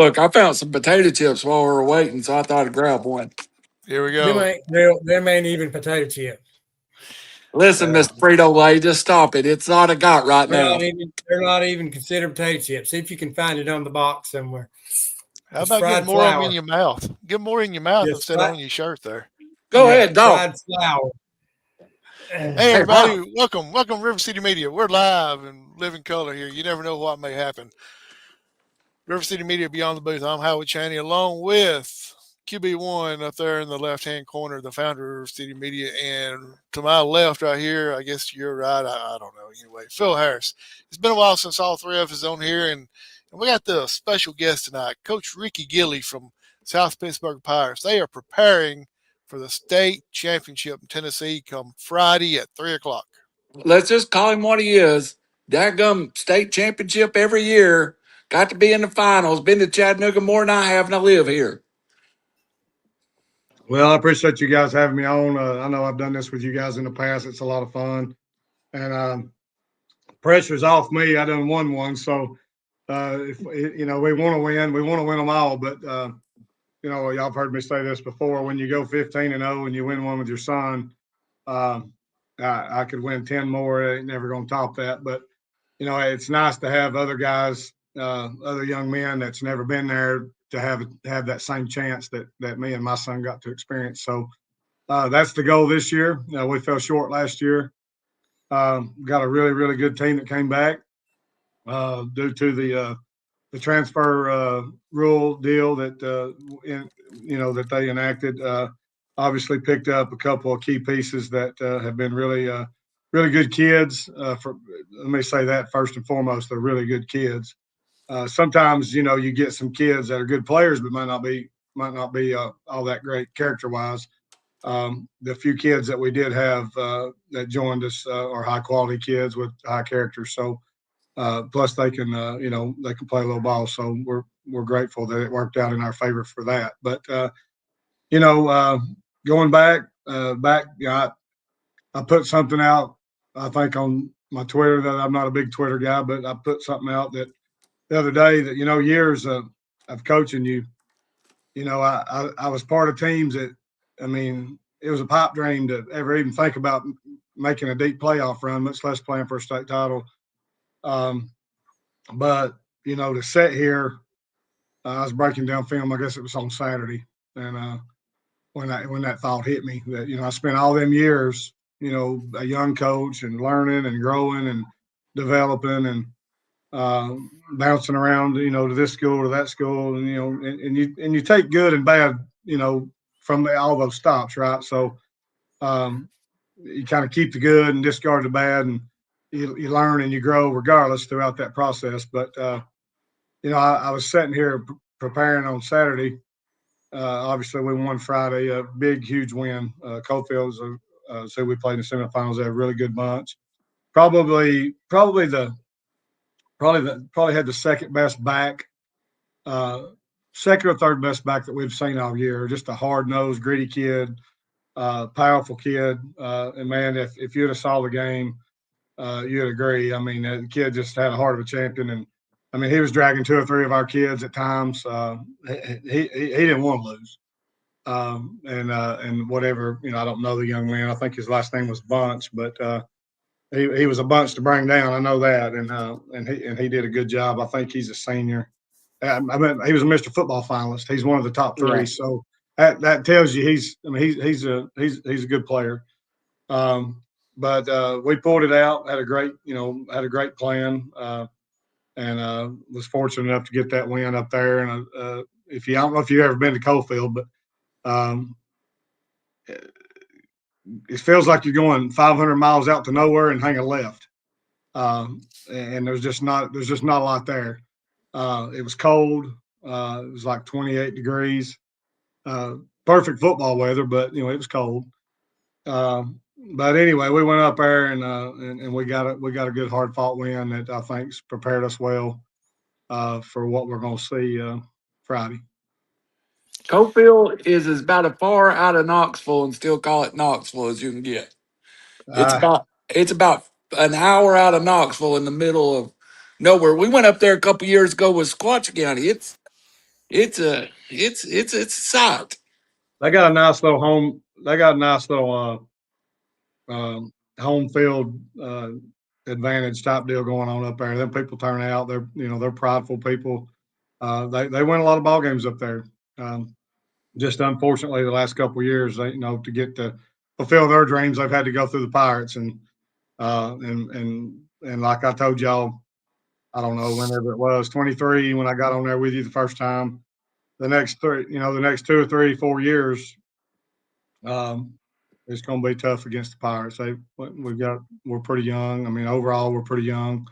Look, I found some potato chips while we were waiting, so I thought I'd grab one. Here we Them go. ain't real. Them ain't even potato chips. Listen, Mr. Frito Lay, just stop it. It's all I got right now. They're not even considered potato chips. See if you can find it on the box somewhere. How It's about getting fried more of them in flour. your mouth? Get more in your mouth Yes, instead of on your shirt there. Go ahead, dog. Fried flour. Hey, everybody, welcome River City Media. We're live and living color here. You never know what may happen. River City Media Beyond the Booth. I'm Howard Chaney, along with QB1 up there in the left-hand corner, the founder of River City Media, and to my left right here, I guess you're right, I don't know. Anyway, Phil Harris. It's been a while since all three of us on here, and we got the special guest tonight, Coach Rickey Gilley from South Pittsburg Pirates. They are preparing for the state championship in Tennessee come Friday at 3 o'clock. Let's just call him what he is. Dadgum state championship every year. Got to be in the finals. Been to Chattanooga more than I have, and I live here. Well, I appreciate you guys having me on. I know I've done this with you guys in the past. It's a lot of fun. And pressure's off me. I done won one. So, if we want to win. We want to win them all. But, y'all have heard me say this before. When you go 15-0 and you win one with your son, I could win 10 more. I ain't never going to top that. But, it's nice to have other guys, other young men that's never been there to have that same chance that me and my son got to experience. So that's the goal this year. We fell short last year. Got a really, really good team that came back due to the transfer rule deal that that they enacted. Obviously picked up a couple of key pieces that have been really good kids. Let me say that first and foremost, they're really good kids. Sometimes you get some kids that are good players, but might not be all that great character wise. The few kids that we did have that joined us are high quality kids with high character. So plus they can they can play a little ball. So we're grateful that it worked out in our favor for that. But going back, I put something out. I think on my Twitter that I'm not a big Twitter guy, but I put something out that the other day that years of coaching you, I was part of teams that, it was a pipe dream to ever even think about making a deep playoff run, much less playing for a state title. But to sit here, I was breaking down film. I guess it was on Saturday, and when that thought hit me that I spent all them years, a young coach and learning and growing and developing and bouncing around, to this school to that school, and you take good and bad, from all those stops, right? So you kind of keep the good and discard the bad, and you learn and you grow regardless throughout that process. But I was sitting here preparing on Saturday. Obviously, we won Friday, a big, huge win. Coalfield's so we played in the semifinals. They had a really good bunch. Probably had the second best back, second or third best back that we've seen all year. Just a hard nosed, gritty kid, powerful kid. And man, if you'd have saw the game, you'd agree. The kid just had a heart of a champion, and he was dragging two or three of our kids at times. He didn't want to lose. And whatever, I don't know the young man. I think his last name was Bunch, but he was a bunch to bring down. I know that, and he did a good job. I think he's a senior. He was a Mr. Football finalist. He's one of the top three. Yeah. So that tells you he's a good player. But we pulled it out. Had a great plan, and was fortunate enough to get that win up there. And I don't know if you've ever been to Coalfield, but it feels like you're going 500 miles out to nowhere and hang a left. And there's just not a lot there. It was cold. It was like 28 degrees. Perfect football weather, but it was cold. But anyway, we went up there and we got a good hard fought win that I think's prepared us well for what we're going to see Friday. Coalfield is about as far out of Knoxville and still call it Knoxville as you can get. It's about an hour out of Knoxville in the middle of nowhere. We went up there a couple years ago with Squatch County. it's a sight. They got a nice little home. They got a nice little home field advantage type deal going on up there. Them people turn out. They're prideful people. They win a lot of ball games up there. Just unfortunately, the last couple of years, to get to fulfill their dreams, they've had to go through the Pirates, and like I told y'all, I don't know whenever it was, 23 when I got on there with you the first time. The next 2 or 3, 4 years, um, it's going to be tough against the Pirates. We're pretty young. I mean, overall, we're pretty young.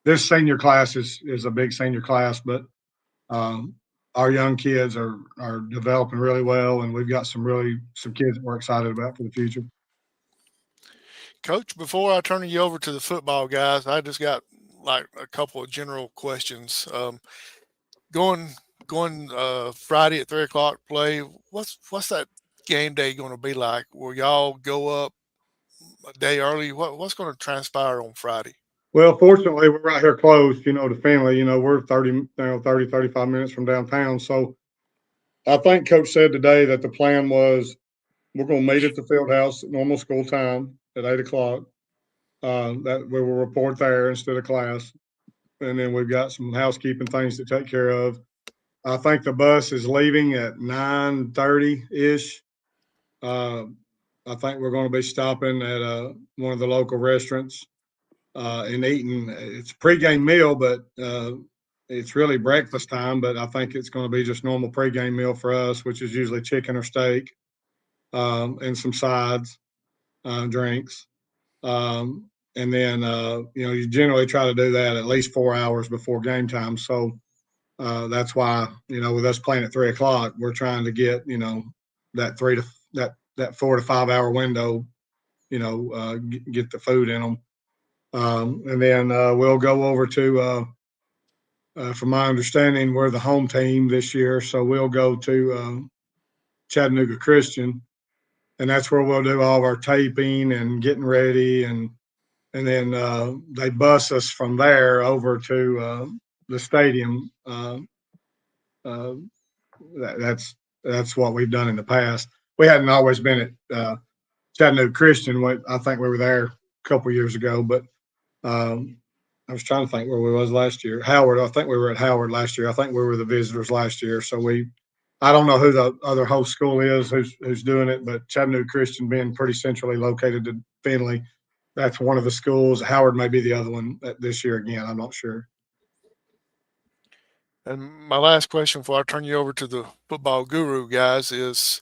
This senior class is a big senior class, but um, our young kids are developing really well, and we've got some kids that we're excited about for the future. Coach, before I turn you over to the football guys, I just got like a couple of general questions. Going Friday at 3 o'clock play. What's that game day going to be like? Will y'all go up a day early? What's going to transpire on Friday? Well, fortunately, we're right here close, to Finley. We're 35 minutes from downtown. So I think Coach said today that the plan was we're going to meet at the field house at normal school time at 8 o'clock. That we will report there instead of class. And then we've got some housekeeping things to take care of. I think the bus is leaving at 9:30-ish. I think we're going to be stopping at one of the local restaurants and eating. It's a pregame meal, but it's really breakfast time. But I think it's going to be just normal pregame meal for us, which is usually chicken or steak and some sides, drinks. And then, you generally try to do that at least 4 hours before game time. So that's why, with us playing at 3 o'clock, we're trying to get, that 4 to 5 hour window, get the food in them. And then we'll go over to, from my understanding, we're the home team this year. So we'll go to Chattanooga Christian, and that's where we'll do all of our taping and getting ready. And then they bus us from there over to the stadium. That's what we've done in the past. We hadn't always been at Chattanooga Christian. I think we were there a couple years ago, but I was trying to think where we was last year. Howard, I think we were at Howard last year. I think we were the visitors last year. So I don't know who the other host school is who's doing it, but Chattanooga Christian being pretty centrally located to Finley, that's one of the schools. Howard may be the other one this year again. I'm not sure. And my last question before I turn you over to the football guru guys is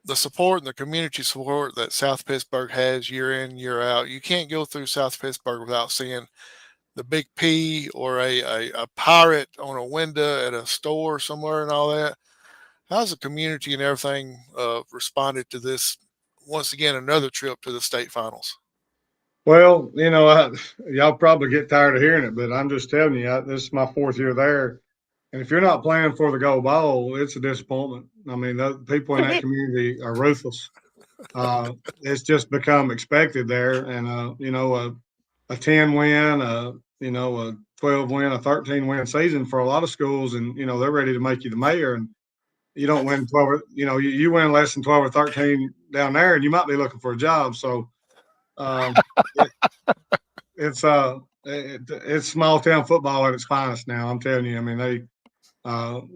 the support and the community support that South Pittsburg has year in, year out. You can't go through South Pittsburg without seeing the big P or a pirate on a window at a store somewhere and all that. How's the community and everything responded to this? Once again, another trip to the state finals. Well, y'all probably get tired of hearing it, but I'm just telling you, this is my 4th year there. And if you're not playing for the gold ball, it's a disappointment. I mean, the people in that community are ruthless. It's just become expected there. And, a 10 win, a 12 win, a 13 win season for a lot of schools. And, they're ready to make you the mayor. And you don't win 12, you win less than 12 or 13 down there, and you might be looking for a job. So, it's small town football at its finest now. I'm telling you. I mean,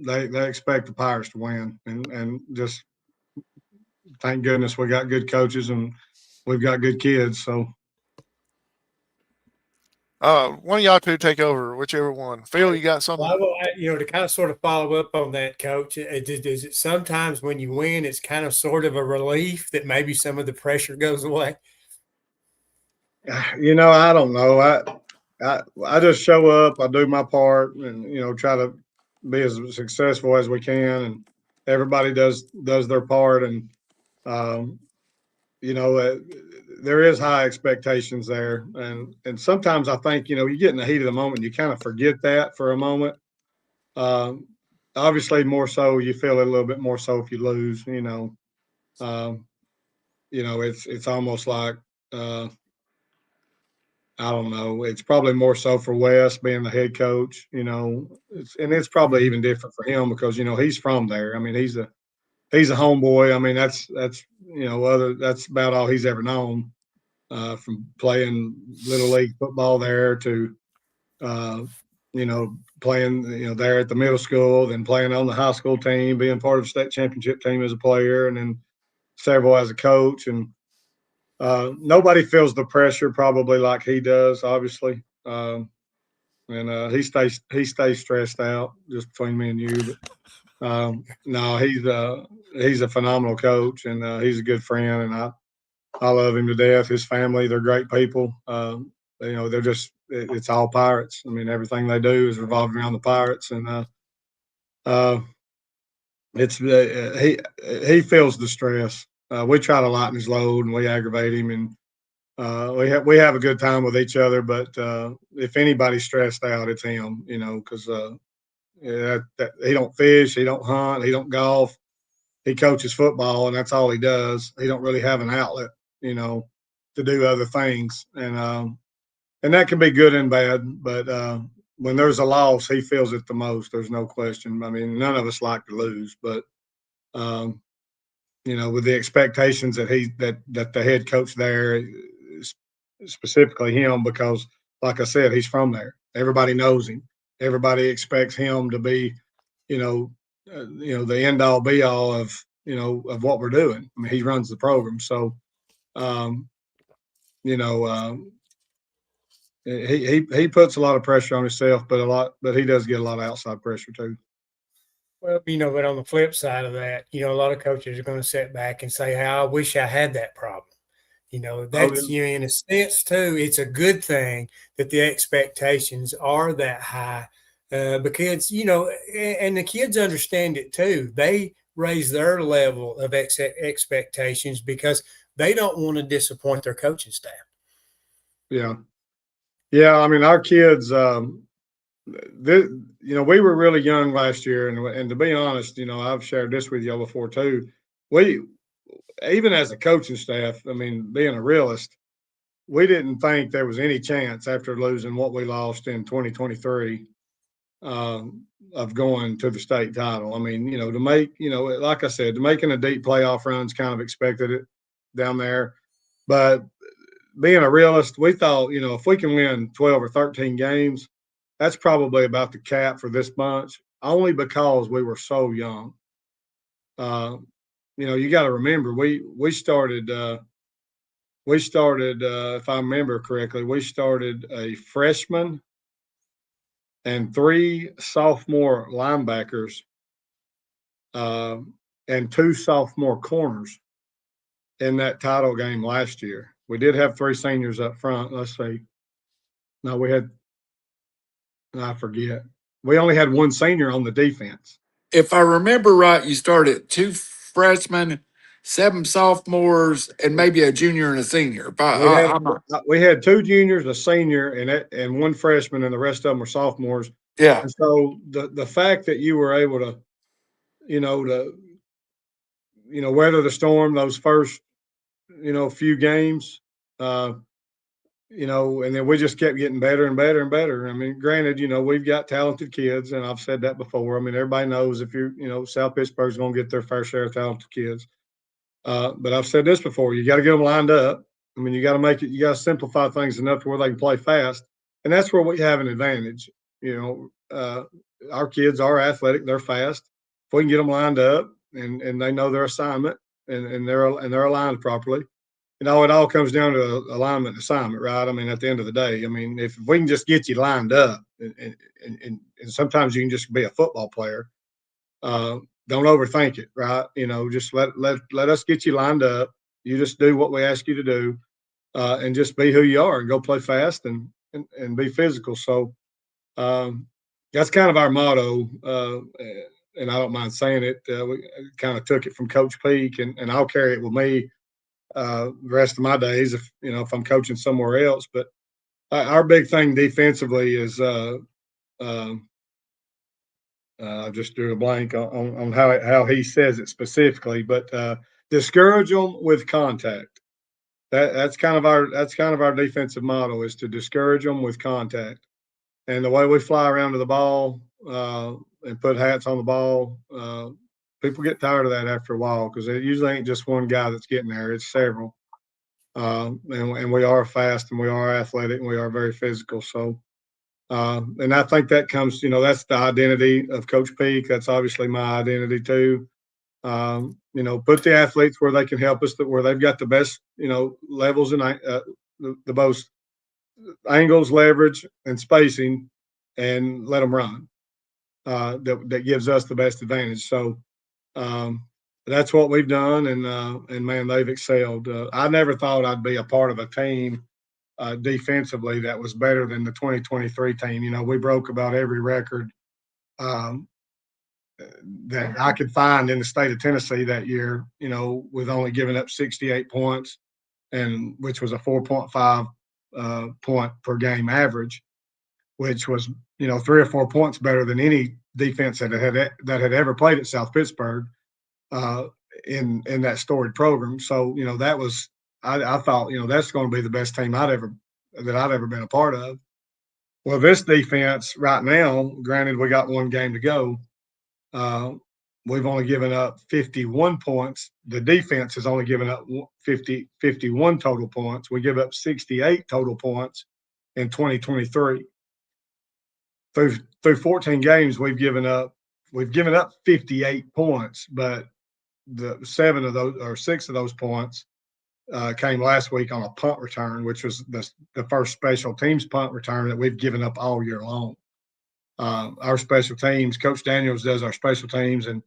they expect the Pirates to win, and just thank goodness we got good coaches and we've got good kids. So, one of y'all two take over, whichever one. Phil, you got something? Well, to kind of sort of follow up on that, Coach, is it sometimes when you win, it's kind of sort of a relief that maybe some of the pressure goes away? I don't know. I just show up, I do my part, and try to be as successful as we can, and everybody does their part, and there is high expectations there, and sometimes I think you get in the heat of the moment, you kind of forget that for a moment. Obviously, more so you feel it a little bit more so if you lose. It's almost like I don't know. It's probably more so for Wes being the head coach, it's probably even different for him because, he's from there. I mean, he's a homeboy. I mean, that's about all he's ever known, from playing little league football there to, uh, playing, there at the middle school, then playing on the high school team, being part of the state championship team as a player, and then several as a coach. And nobody feels the pressure probably like he does, obviously. And he stays stressed out, just between me and you. But no, he's a phenomenal coach, and he's a good friend, and I love him to death. His family, they're great people. They're it's all Pirates. I mean, everything they do is revolved around the Pirates, and uh, he feels the stress. We try to lighten his load, and we aggravate him, and we have a good time with each other. But if anybody's stressed out, it's him. Because he don't fish, he don't hunt, he don't golf. He coaches football, and that's all he does. He don't really have an outlet, to do other things, and that can be good and bad. But when there's a loss, he feels it the most. There's no question. I mean, none of us like to lose, but um, with the expectations that the head coach there, specifically him, because like I said, he's from there. Everybody knows him. Everybody expects him to be, the end all be all of what we're doing. I mean, he runs the program, so um, you know, he puts a lot of pressure on himself, but he does get a lot of outside pressure too. Well, but on the flip side of that, a lot of coaches are going to sit back and say, "Hey, I wish I had that problem." Oh, That's, in a sense too, it's a good thing that the expectations are that high, because, and the kids understand it too. They raise their level of expectations because they don't want to disappoint their coaching staff. yeah, yeah. I mean, our kids. We were really young last year, and to be honest, I've shared this with y'all before too. We, even as a coaching staff, I mean, being a realist, we didn't think there was any chance after losing what we lost in 2023, of going to the state title. I mean, to make, like I said, to making a deep playoff runs kind of expected it down there. But being a realist, we thought, if we can win 12 or 13 games, that's probably about the cap for this bunch, only because we were so young. Uh, you got to remember, we started, if I remember correctly, we started a freshman and 3 sophomore linebackers, uh, and 2 sophomore corners in that title game last year. We did have 3 seniors up front. Let's see. No, I forget. We only had 1 senior on the defense. If I remember right, you started 2 freshmen, 7 sophomores, and maybe a junior and a senior. But We had I'm not. we had 2 juniors, a senior, and 1 freshman, and the rest of them were sophomores. Yeah. And so the fact that you were able to, you know, to weather the storm those first, few games, uh, and then we just kept getting better and better and better. I mean, granted, we've got talented kids, and I've said that before. I mean, everybody knows if South Pittsburgh's going to get their fair share of talented kids. But I've said this before: you got to get them lined up. I mean, you got to simplify things enough to where they can play fast, and that's where we have an advantage. Our kids are athletic; they're fast. If we can get them lined up and they know their assignment and they're aligned properly, it all comes down to alignment and assignment, right? I mean, at the end of the day, I mean, if we can just get you lined up, and sometimes you can just be a football player. Don't overthink it, right? Just let us get you lined up. You just do what we ask you to do, and just be who you are and go play fast and be physical. So that's kind of our motto, and I don't mind saying it. We kind of took it from Coach Peak, and I'll carry it with me the rest of my days if I'm coaching somewhere else. But our big thing defensively is I just drew a blank on how he says it specifically, but discourage them with contact. that's kind of our defensive model, is to discourage them with contact. And the way we fly around to the ball and put hats on the ball, people get tired of that after a while, because it usually ain't just one guy that's getting there; it's several. And we are fast, and we are athletic, and we are very physical. So, and I think that comes, that's the identity of Coach Peak. That's obviously my identity too. Put the athletes where they can help us, where they've got the best, levels and the most angles, leverage, and spacing, and let them run. That gives us the best advantage. So that's what we've done, and man, they've excelled. I never thought I'd be a part of a team defensively that was better than the 2023 team. We broke about every record that I could find in the state of Tennessee that year, with only giving up 68 points, and which was a 4.5 point per game average, which was, 3 or 4 points better than any defense that had ever played at South Pittsburg in that storied program. So, that was, I thought, that's going to be the best team I'd ever been a part of. Well, this defense right now, granted, we got one game to go. We've only given up 51 points. The defense has only given up 51 total points. We give up 68 total points in 2023. Through 14 games, we've given up 58 points, but the 6 of those points came last week on a punt return, which was the first special teams punt return that we've given up all year long. Our special teams, Coach Daniels does our special teams, and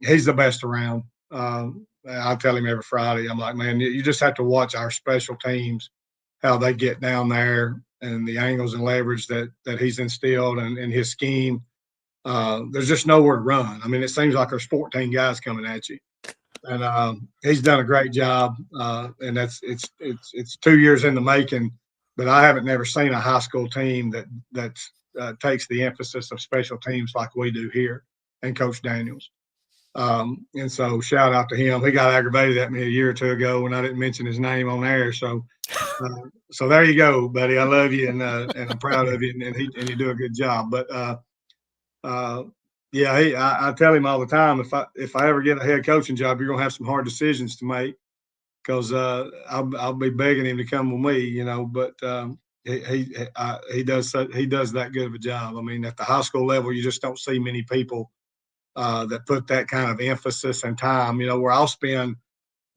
he's the best around. I tell him every Friday, I'm like, man, you just have to watch our special teams, how they get down there, and the angles and leverage that he's instilled, and his scheme. There's just nowhere to run. I mean, it seems like there's 14 guys coming at you, and he's done a great job. And it's 2 years in the making, but I haven't never seen a high school team that takes the emphasis of special teams like we do here, and Coach Daniels. And so shout out to him. He got aggravated at me a year or two ago when I didn't mention his name on air. So there you go, buddy. I love you, and I'm proud of you, and you do a good job. But yeah, I tell him all the time, if I ever get a head coaching job, you're gonna have some hard decisions to make, because I'll be begging him to come with me, But he does that good of a job. I mean, at the high school level, you just don't see many people that put that kind of emphasis and time. Where I'll spend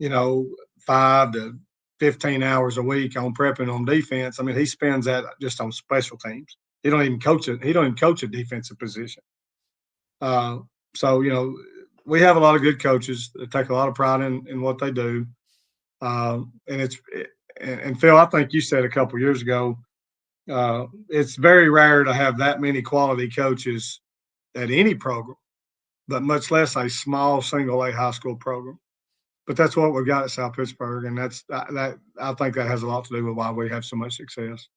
5 to 15 hours a week on prepping on defense. I mean, he spends that just on special teams. He don't even coach it. He don't even coach a defensive position. So we have a lot of good coaches that take a lot of pride in what they do. And Phil, I think you said a couple of years ago, it's very rare to have that many quality coaches at any program, but much less a small single A high school program. But that's what we've got at South Pittsburg, and I think that has a lot to do with why we have so much success.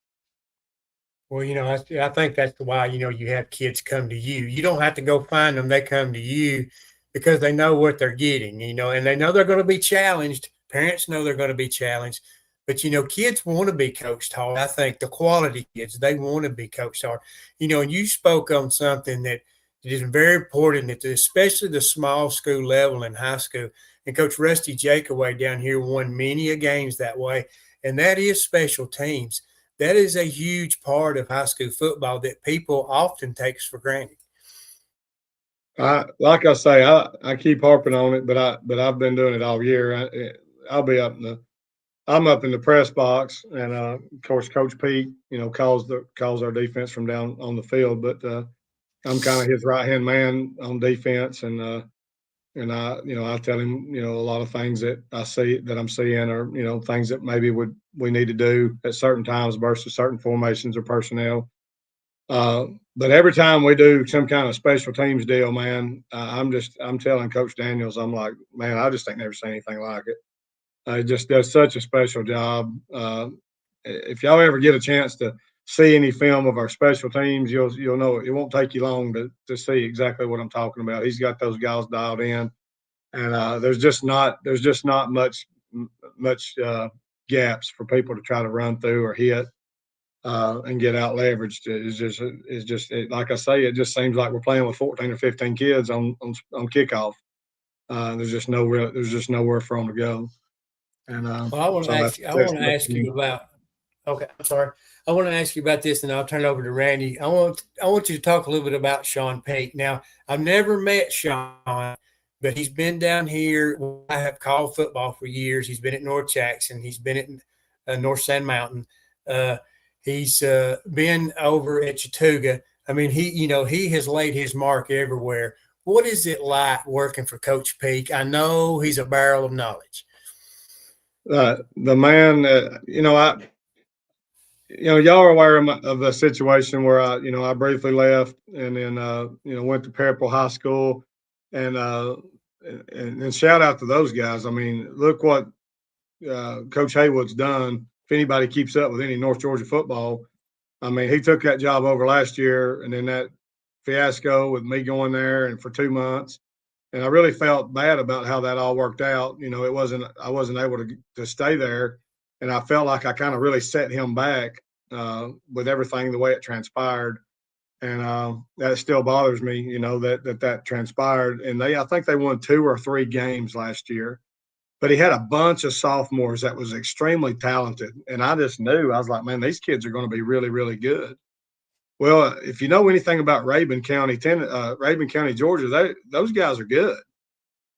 Well, I think that's why, you have kids come to you. You don't have to go find them. They come to you because they know what they're getting, and they know they're going to be challenged. Parents know they're going to be challenged. But, kids want to be coached hard. I think the quality kids, they want to be coached hard. And you spoke on something that is very important, especially the small school level in high school. And Coach Rusty Jakeway down here won many a games that way, and that is special teams. That is a huge part of high school football that people often takes for granted. Like I say, I keep harping on it, but I've been doing it all year. I'm up in the press box, and of course, Coach Pete, calls our defense from down on the field. But I'm kind of his right hand man on defense, and I tell him, a lot of things that I see that I'm seeing, or things that maybe we need to do at certain times versus certain formations or personnel. But every time we do some kind of special teams deal, man, I'm telling Coach Daniels, I'm like, man, I just ain't never seen anything like it. He just does such a special job. If y'all ever get a chance to see any film of our special teams, you'll know it won't take you long to see exactly what I'm talking about. He's got those guys dialed in, and there's just not much much gaps for people to try to run through or hit and get out leveraged. It's just like I say, it just seems like we're playing with 14 or 15 kids on kickoff. There's just nowhere for them to go. And well, I want to ask you about. Okay, I'm sorry. I want to ask you about this, and I'll turn it over to Randy. I want you to talk a little bit about Sean Peak. Now, I've never met Sean, but he's been down here. I have called football for years. He's been at North Jackson. He's been at North Sand Mountain. He's been over at Chattooga. I mean, he has laid his mark everywhere. What is it like working for Coach Peak? I know he's a barrel of knowledge. The man, y'all are aware of the situation where I briefly left and then, went to Parapole High School and shout out to those guys. I mean, look what Coach Haywood's done. If anybody keeps up with any North Georgia football, I mean, he took that job over last year and then that fiasco with me going there and for 2 months. And I really felt bad about how that all worked out. I wasn't able to stay there. And I felt like I kind of really set him back with everything, the way it transpired. And that still bothers me, that transpired. And I think they won 2 or 3 games last year. But he had a bunch of sophomores that was extremely talented. And I just knew, I was like, man, these kids are going to be really, really good. Well, if you know anything about Rabun County, Georgia, those guys are good.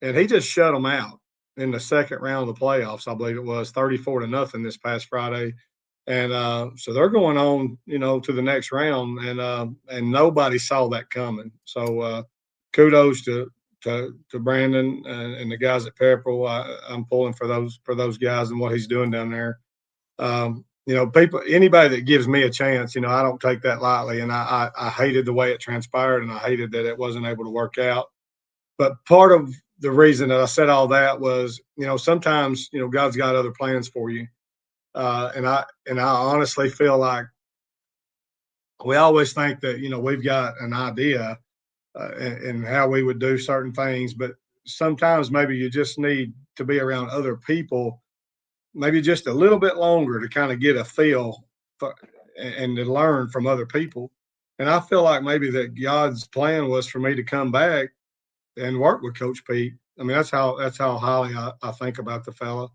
And he just shut them out in the second round of the playoffs, I believe it was, 34-0 this past Friday. And so they're going on, to the next round, and nobody saw that coming. So kudos to Brandon and the guys at Parapole. I'm pulling for those guys and what he's doing down there. Anybody that gives me a chance, I don't take that lightly. And I hated the way it transpired, and I hated that it wasn't able to work out. But part of the reason that I said all that was, sometimes, God's got other plans for you. And I honestly feel like we always think that, we've got an idea and how we would do certain things, but sometimes maybe you just need to be around other people maybe just a little bit longer to kind of get a feel for, and to learn from other people. And I feel like maybe that God's plan was for me to come back and work with Coach Pete. I mean, that's how highly I think about the fella.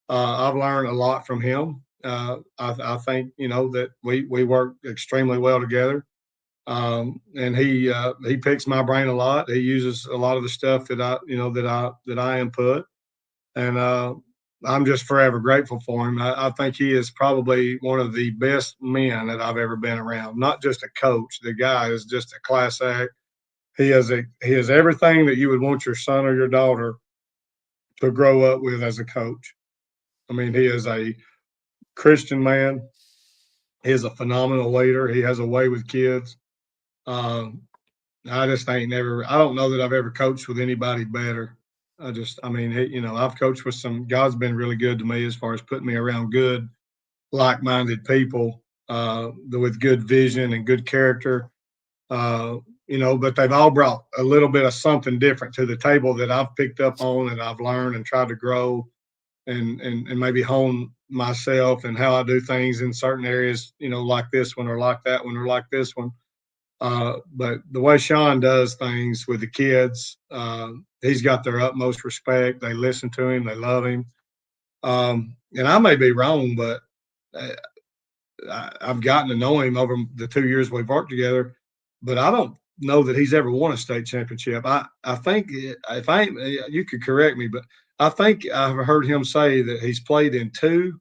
I've learned a lot from him. I think, that we work extremely well together. And he picks my brain a lot. He uses a lot of the stuff that I input. And I'm just forever grateful for him. I think he is probably one of the best men that I've ever been around. Not just a coach. The guy is just a class act. He is everything that you would want your son or your daughter to grow up with as a coach. I mean, he is a Christian man. He is a phenomenal leader. He has a way with kids. I don't know that I've ever coached with anybody better. I've coached with God's been really good to me as far as putting me around good, like-minded people with good vision and good character. But they've all brought a little bit of something different to the table that I've picked up on and I've learned and tried to grow and maybe hone myself and how I do things in certain areas, like this one or like that one or like this one. But the way Sean does things with the kids, he's got their utmost respect. They listen to him. They love him. And I may be wrong, but I've gotten to know him over the 2 years we've worked together, but I don't know that he's ever won a state championship. I think you could correct me, but I think I've heard him say that he's played in 2.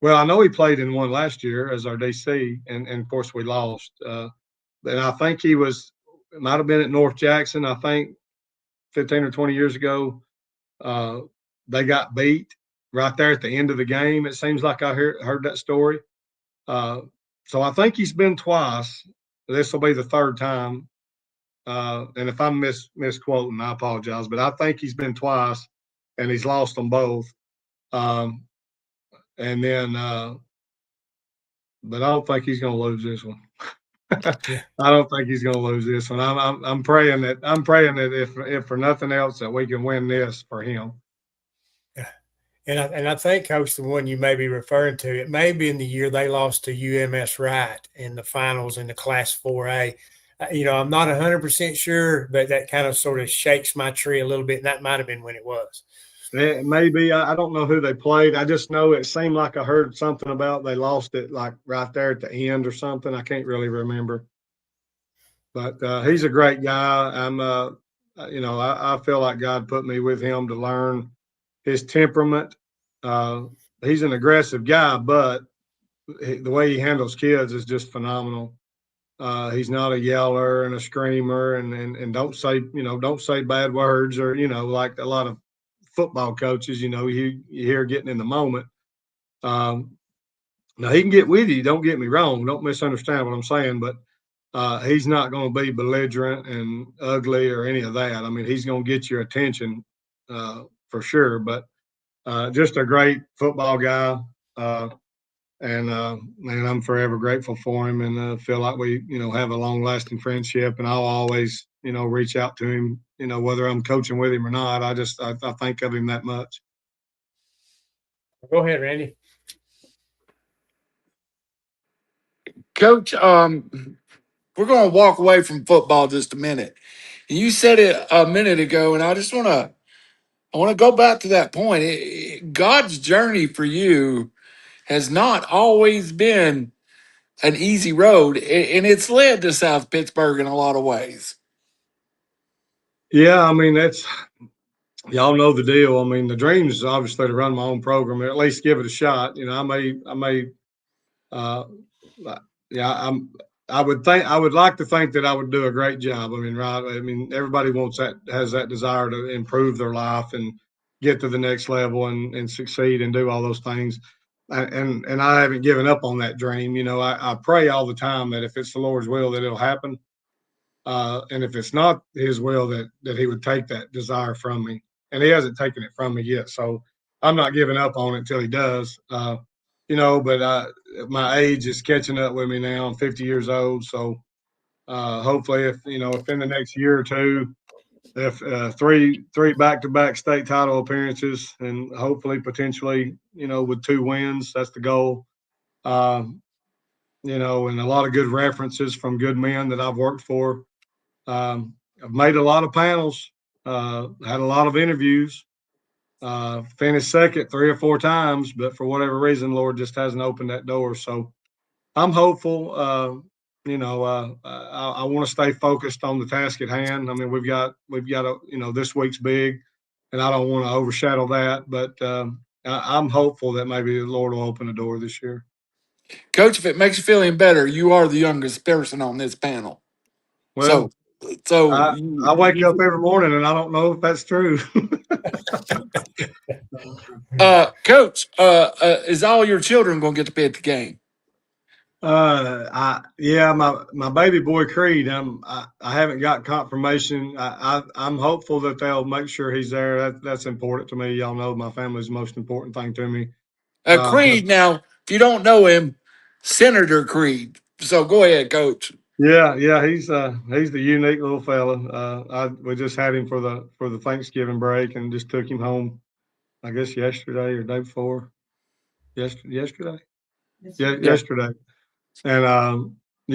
Well, I know he played in 1 last year as our DC, and of course we lost. And I think it might have been at North Jackson. I think 15 or 20 years ago, they got beat right there at the end of the game. It seems like I heard that story. So I think he's been twice. This will be the 3rd time. And if I'm misquoting, I apologize. But I think he's been twice, and he's lost them both. And then, but I don't think he's going to lose this one. I don't think he's going to lose this one. I'm praying that if for nothing else that we can win this for him. Yeah. And I think, Coach, the one you may be referring to, it may be in the year they lost to UMS Wright in the finals in the Class 4A. I'm not 100% sure, but that kind of sort of shakes my tree a little bit, and that might have been when it was. Maybe I don't know who they played. I just know it seemed like I heard something about they lost it like right there at the end or something. I can't really remember. But he's a great guy. I feel like God put me with him to learn his temperament. He's an aggressive guy, but the way he handles kids is just phenomenal. He's not a yeller and a screamer and don't say bad words or, like a lot of football coaches, you hear getting in the moment. Now he can get with you. Don't get me wrong. Don't misunderstand what I'm saying, but he's not going to be belligerent and ugly or any of that. I mean, he's going to get your attention for sure, but just a great football guy. Man, I'm forever grateful for him and feel like we, have a long lasting friendship. And I'll always, reach out to him, whether I'm coaching with him or not. I think of him that much. Go ahead, Randy. Coach, we're going to walk away from football just a minute. You said it a minute ago, and I want to go back to that point. God's journey for you has not always been an easy road, and it's led to South Pittsburg in a lot of ways. Yeah, I mean y'all know the deal. I mean, the dream is obviously to run my own program or at least give it a shot. I would like to think that I would do a great job. I mean, right? I mean, everybody has that desire to improve their life and get to the next level and succeed and do all those things. And I haven't given up on that dream. I pray all the time that if it's the Lord's will, that it'll happen. And if it's not his will, that he would take that desire from me. And he hasn't taken it from me yet. So I'm not giving up on it until he does. But my age is catching up with me now. I'm 50 years old. So hopefully if in the next year or two, if three back-to-back state title appearances and hopefully potentially, with 2 wins, that's the goal. And a lot of good references from good men that I've worked for. I've made a lot of panels, had a lot of interviews, finished second 3 or 4 times, but for whatever reason, Lord just hasn't opened that door. So I'm hopeful. I want to stay focused on the task at hand. I mean, we've got this week's big, and I don't want to overshadow that, but I'm hopeful that maybe the Lord will open the door this year. Coach, if it makes you feel any better, you are the youngest person on this panel. Well, I wake up every morning and I don't know if that's true. Coach, is all your children going to get to be at the game? My baby boy Creed. I haven't got confirmation. I'm hopeful that they'll make sure he's there. That's important to me. Y'all know my family's the most important thing to me. Creed. Now, if you don't know him, Senator Creed. So go ahead, Coach. Yeah, he's the unique little fella. We just had him for the Thanksgiving break and just took him home, I guess yesterday or day before. Yesterday. Yeah, yesterday. And he's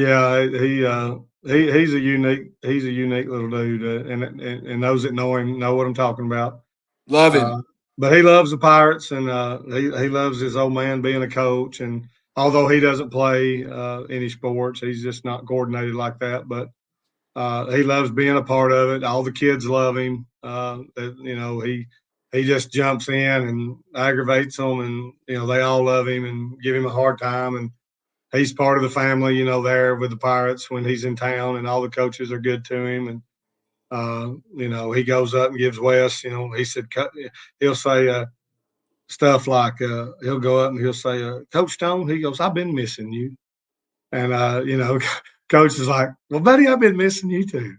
a unique little dude, and those that know him know what I'm talking about. Love him. But he loves the Pirates, and he loves his old man being a coach. And although he doesn't play any sports, he's just not coordinated like that. But he loves being a part of it. All the kids love him. He just jumps in and aggravates them, and they all love him and give him a hard time. And he's part of the family, there with the Pirates when he's in town, and all the coaches are good to him. And he goes up and gives Wes, he said, he'll say stuff like, he'll go up and he'll say, Coach Stone, he goes, I've been missing you. And, Coach is like, well, buddy, I've been missing you too.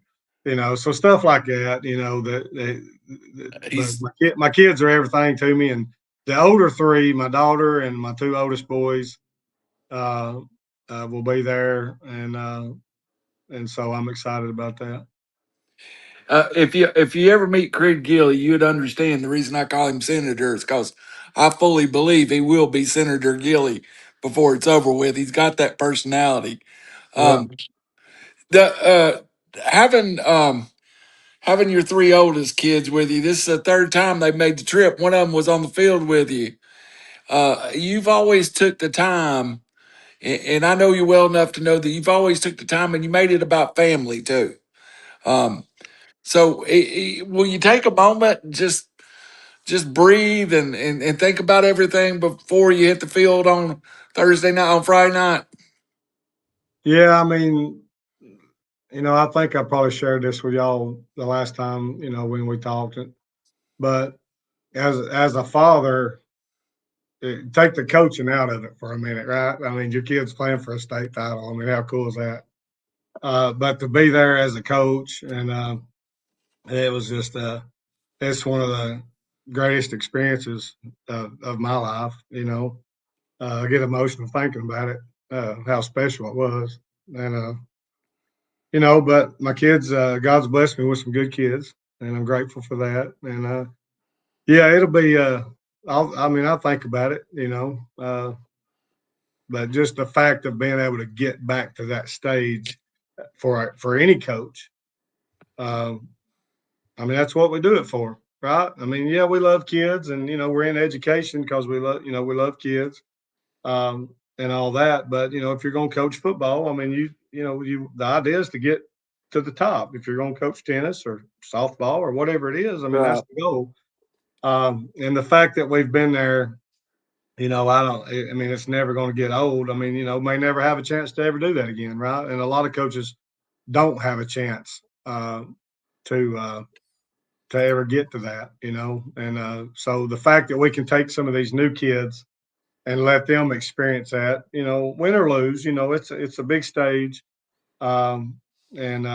So stuff like that, but my kids are everything to me. And the older 3, my daughter and my 2 oldest boys, will be there. And so I'm excited about that. If you ever meet Rickey Gilley, you'd understand the reason I call him Senator is because I fully believe he will be Senator Gilley before it's over with. He's got that personality. Well, The having having your three oldest kids with you. This is the third time they made the trip. One of them was on the field with you. You've always took the time, and I know you well enough to know that you've always took the time, and you made it about family too. Um, so, will you take a moment and just breathe and think about everything before you hit the field on Thursday night, on Friday night? yeah, I mean, I think I probably shared this with y'all the last time, when we talked. But as a father, take the coaching out of it for a minute, right? I mean, your kid's playing for a state title. I mean, how cool is that? But to be there as a coach, and it was just, it's one of the greatest experiences of my life. I get emotional thinking about it, how special it was, and but my kids, God's blessed me with some good kids, and I'm grateful for that. And yeah, it'll be. I'll think about it, but just the fact of being able to get back to that stage for any coach, um, that's what we do it for, right? I mean, yeah, we love kids, and we're in education because we love kids, and all that. But if you're going to coach football, I mean, the idea is to get to the top. If you're going to coach tennis or softball or whatever it is, I mean, that's the goal. And the fact that we've been there, I don't. I mean, it's never going to get old. I mean, may never have a chance to ever do that again, right? And a lot of coaches don't have a chance to ever get to that, And so the fact that we can take some of these new kids and let them experience that, win or lose, it's a big stage, um, and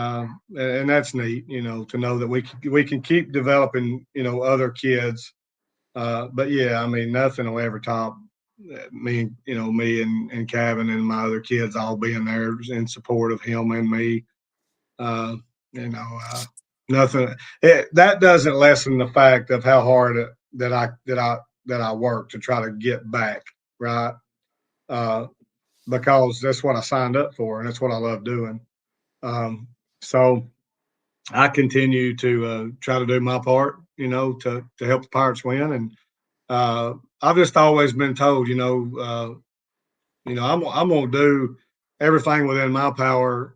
that's neat, to know that we can keep developing, other kids. But yeah, I mean, nothing will ever top me and Kevin and my other kids all being there in support of him and me. Uh, you know, nothing. That doesn't lessen the fact of how hard that I work to try to get back, right? Uh, because that's what I signed up for, and that's what I love doing. So I continue to try to do my part, to help the Pirates win. And I've just always been told, I'm gonna do everything within my power.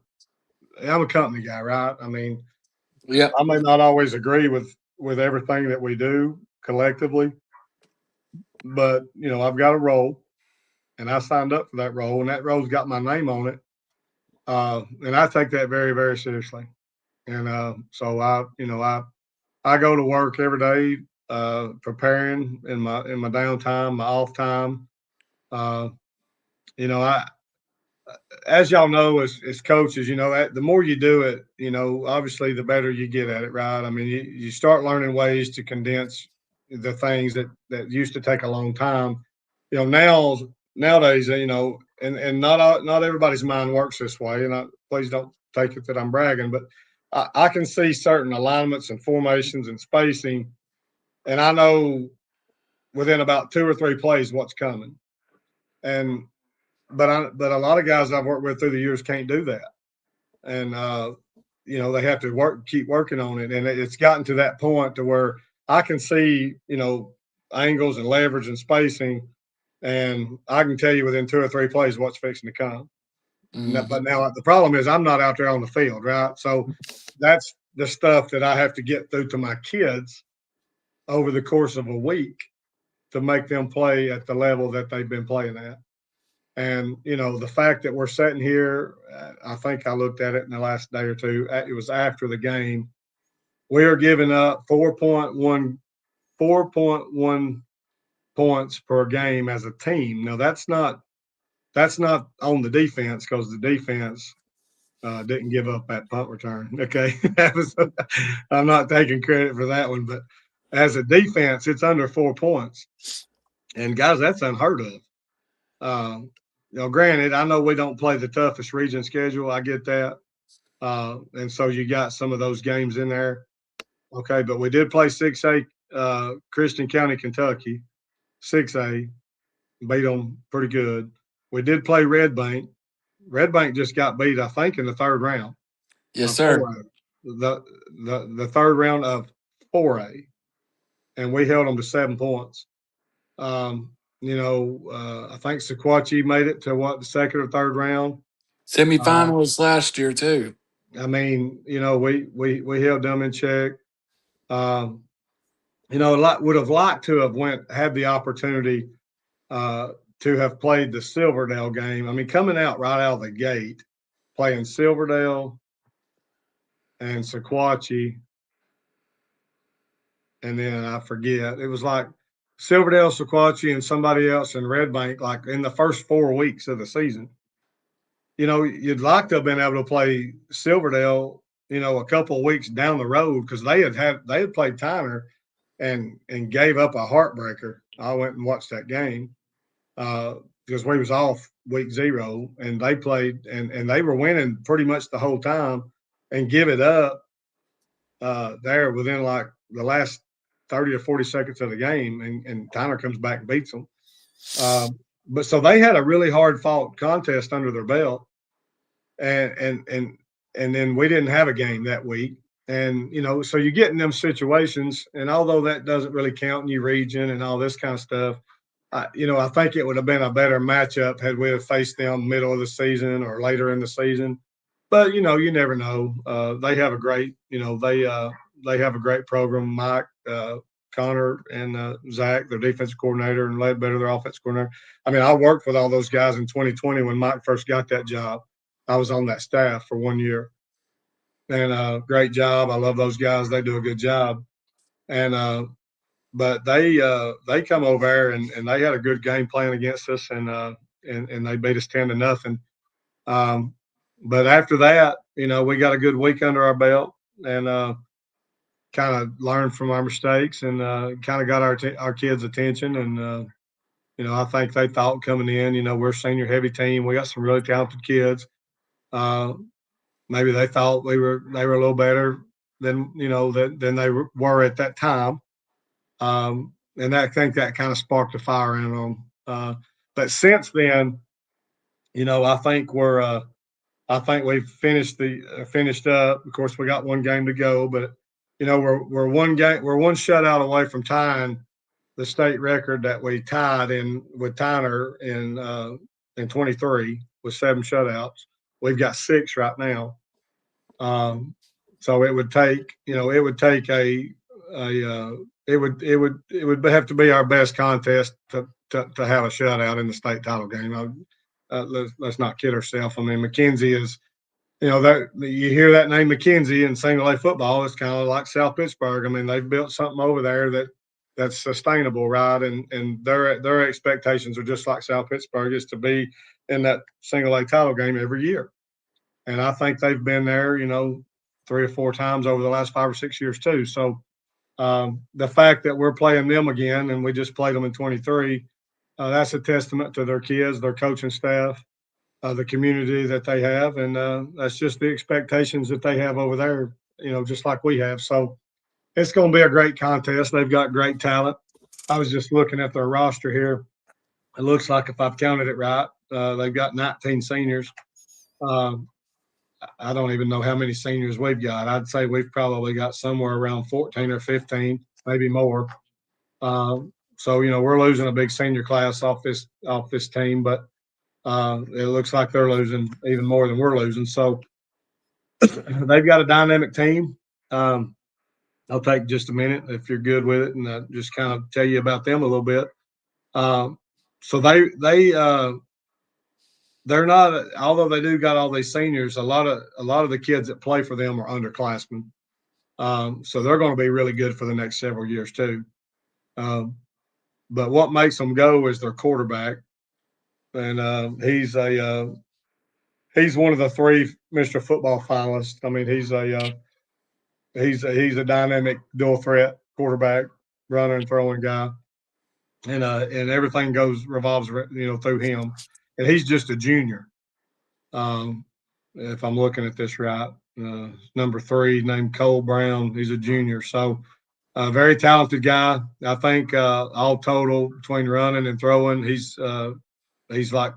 I'm a company guy, right? I mean, Yep. I may not always agree with everything that we do collectively, but I've got a role, and I signed up for that role, and that role's got my name on it, and I take that very, very seriously. And so I go to work every day, preparing in my downtime, my off time. Uh, I as y'all know, as coaches, the more you do it, obviously the better you get at it, right? I mean, you start learning ways to condense the things that used to take a long time. Nowadays, and not everybody's mind works this way. And please don't take it that I'm bragging, but I can see certain alignments and formations and spacing, and I know within about 2 or 3 plays what's coming. And but a lot of guys I've worked with through the years can't do that, and they have to keep working on it, and it's gotten to that point to where I can see angles and leverage and spacing, and I can tell you within 2 or 3 plays what's fixing to come. But Mhm. now the problem is I'm not out there on the field, right? So that's the stuff that I have to get through to my kids over the course of a week to make them play at the level that they've been playing at. And the fact that we're sitting here, I think I looked at it in the last day or two. It was after the game. We are giving up 4.1 points per game as a team. Now that's not on the defense because the defense didn't give up that punt return. Okay, I'm not taking credit for that one, but as a defense, it's under 4 points, and guys, that's unheard of. Granted, I know we don't play the toughest region schedule. I get that. And so you got some of those games in there. Okay, but we did play 6A Christian County, Kentucky. 6A, beat them pretty good. We did play Red Bank. Red Bank just got beat, I think, in the third round. Yes, sir. 4A. The third round of 4A, and we held them to 7 points. I think Sequatchie made it to the second or third round. Semifinals last year too. I mean, we held them in check. Would have liked to have had the opportunity to have played the Silverdale game. I mean, coming out right out of the gate, playing Silverdale and Sequatchie, and then I forget, it was like Silverdale, Sequatchie, and somebody else in Red Bank, like in the first 4 weeks of the season. You'd like to have been able to play Silverdale, a couple of weeks down the road, because they had played Tyner and gave up a heartbreaker. I went and watched that game because we was off week 0, and they played and they were winning pretty much the whole time, and give it up there within like the last 30 or 40 seconds of the game, and Tyner comes back and beats them. But so they had a really hard fought contest under their belt, and then we didn't have a game that week. And, so you get in them situations, and although that doesn't really count in your region and all this kind of stuff, I think it would have been a better matchup had we have faced them middle of the season or later in the season. But, you never know. They have a great, they have a great program. Mike, Connor, and Zach, their defensive coordinator, and Ledbetter, their offensive coordinator. I mean, I worked with all those guys in 2020 when Mike first got that job. I was on that staff for 1 year. And great job. I love those guys. They do a good job. And but they come over there and they had a good game plan against us, and they beat us 10-0. But after that, we got a good week under our belt, and kind of learned from our mistakes, and kind of got our kids' attention. And I think they thought coming in, we're a senior heavy team. We got some really talented kids. Maybe they thought they were a little better than than they were at that time, and I think that kind of sparked a fire in them. But since then, I think we've finished up. Of course, we got one game to go, but we're one shutout away from tying the state record that we tied in with Tyner in 23 with 7 shutouts. We've got 6 right now. So it would take it would have to be our best contest to have a shutout in the state title game. Let's not kid ourselves. I mean, McKenzie is, that you hear that name McKenzie in single A football, it's kind of like South Pittsburg. I mean, they've built something over there that's sustainable, right? And their expectations are just like South Pittsburg, is to be in that single A title game every year. And I think they've been there, 3 or 4 times over the last 5 or 6 years too. So the fact that we're playing them again, and we just played them in 23, that's a testament to their kids, their coaching staff, the community that they have, and that's just the expectations that they have over there, just like we have. So it's going to be a great contest. They've got great talent. I was just looking at their roster here. It looks like, if I've counted it right, they've got 19 seniors. I don't even know how many seniors we've got. I'd say we've probably got somewhere around 14 or 15, maybe more. So, we're losing a big senior class off this team, but it looks like they're losing even more than we're losing. So they've got a dynamic team. I'll take just a minute if you're good with it, and just kind of tell you about them a little bit. So they're not, although they do got all these seniors, a lot of the kids that play for them are underclassmen. So they're going to be really good for the next several years too. But what makes them go is their quarterback, and he's one of the 3 Mr. Football finalists. I mean, he's a dynamic dual threat quarterback, runner and throwing guy, and everything revolves through him. And he's just a junior. If I'm looking at this right, number 3 named Cole Brown, he's a junior. So A very talented guy. I think all total between running and throwing, he's like